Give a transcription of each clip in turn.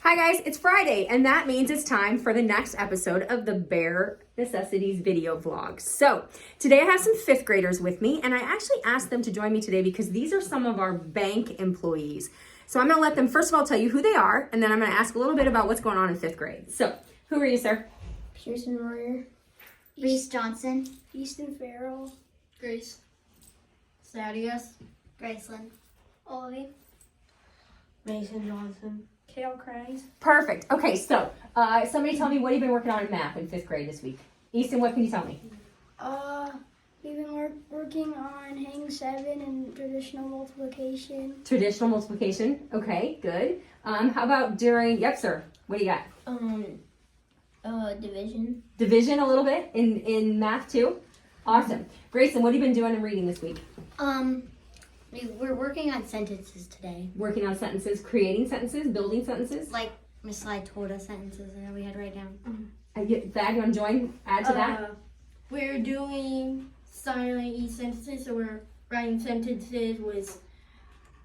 Hi guys, it's Friday, and that means it's time for the next episode of the Bare Necessities video vlog. So today I have some fifth graders with me, and I actually asked them to join me today because these are some of our bank employees. So I'm gonna let them first of all tell you who they are, and then I'm gonna ask a little bit about what's going on in fifth grade. So, who are you, sir? Pearson Royer. Reese Johnson. Easton Farrell. Grace. Thaddeus. Graceland. Ollie. Mason Johnson. Kale Crags. Perfect. Okay, so somebody tell me what you've been working on in math in fifth grade this week. Easton, what can you tell me? We've been working on hang 7 and traditional multiplication. Traditional multiplication. Okay, good. How about during, yep, sir. What do you got? Division. Division a little bit in math too? Awesome. Grayson, what have you been doing in reading this week? We're working on sentences today. Working on sentences, creating sentences, building sentences. Like Miss Slide told us sentences that we had to write down. Thad, you want to join? Add to that? We're doing silent E sentences, so we're writing sentences with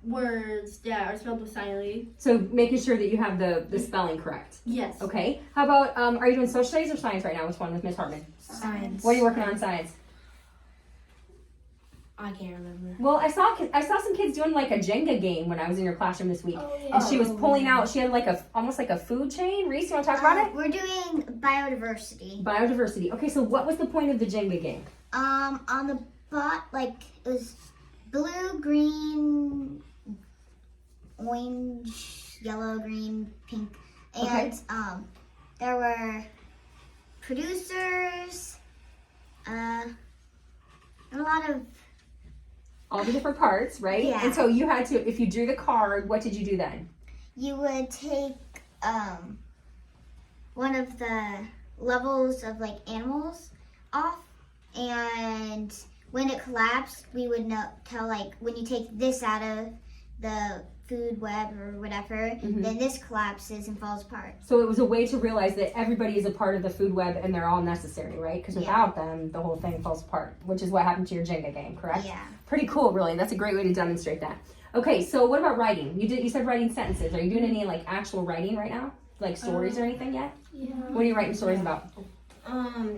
words that are spelled with silent E. So making sure that you have the spelling correct. Yes. Okay. How about, are you doing social studies or science right now? Which one with Miss Hartman? Science. What are you working on in science? I can't remember. Well, I saw some kids doing like a Jenga game when I was in your classroom this week. Oh, yeah. And she was pulling out, she had like almost like a food chain. Reese, you want to talk about it? We're doing biodiversity. Biodiversity. Okay, so what was the point of the Jenga game? On the it was blue, green, orange, yellow, green, pink, and there were producers, and a lot of All the different parts, right? Yeah. And so you had to, if you drew the card, what did you do then? you would take one of the levels of like animals off, and when it collapsed, we would tell like when you take this out of the food web or whatever, then this collapses and falls apart. So it was a way to realize that everybody is a part of the food web and they're all necessary, right? Because without them, the whole thing falls apart, which is what happened to your Jenga game, correct? Yeah. Pretty cool, really. That's a great way to demonstrate that. Okay, so what about writing? You said writing sentences. Are you doing any like actual writing right now? Like stories or anything yet? Yeah. What are you writing stories about?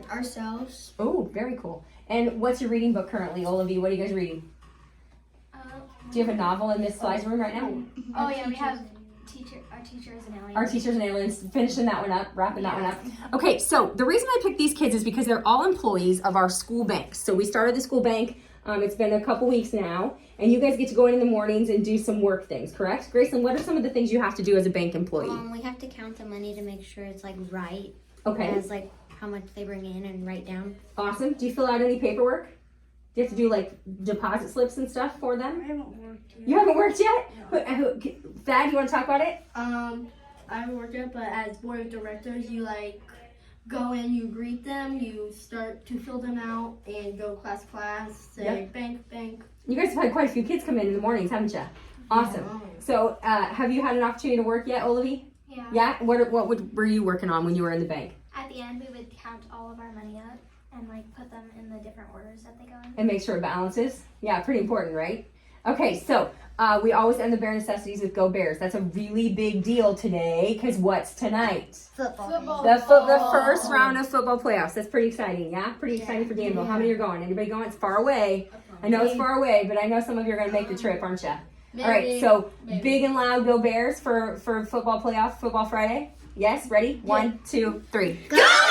Ourselves. Oh, very cool. And what's your reading book currently, Olivia? What are you guys reading? Do you have a novel in Miss Sly's room right now? Oh yeah, we have our teachers and aliens. Our Teachers and Aliens, finishing that one up, wrapping that one up. Okay, so the reason I picked these kids is because they're all employees of our school bank. So we started the school bank, it's been a couple weeks now, and you guys get to go in the mornings and do some work things, correct? Grayson, what are some of the things you have to do as a bank employee? We have to count the money to make sure it's like right. Okay. As like how much they bring in and write down. Awesome. Do you fill out any paperwork? Do you have to do like deposit slips and stuff for them? I haven't worked yet. You haven't worked yet? Thad, you want to talk about it? I haven't worked yet, but as board of directors, you like go in, you greet them, you start to fill them out, and go class, say bank. You guys have had quite a few kids come in the mornings, haven't you? Awesome. Yeah. So, have you had an opportunity to work yet, Olivia? Yeah. Yeah? What were you working on when you were in the bank? At the end, we would count all of our money up and like put them in the different orders that they go in. And make sure it balances? Yeah, pretty important, right? Okay, so we always end the Bare Necessities with Go Bears. That's a really big deal today, because what's tonight? Football. The first round of football playoffs. That's pretty exciting, yeah? Pretty exciting for Danville. How many are going? Anybody going? It's far away. I know it's far away, but I know some of you are going to make the trip, aren't you? All right, so big and loud Go Bears for football playoff, Football Friday. Yes, ready? 1, 2, 3. Go!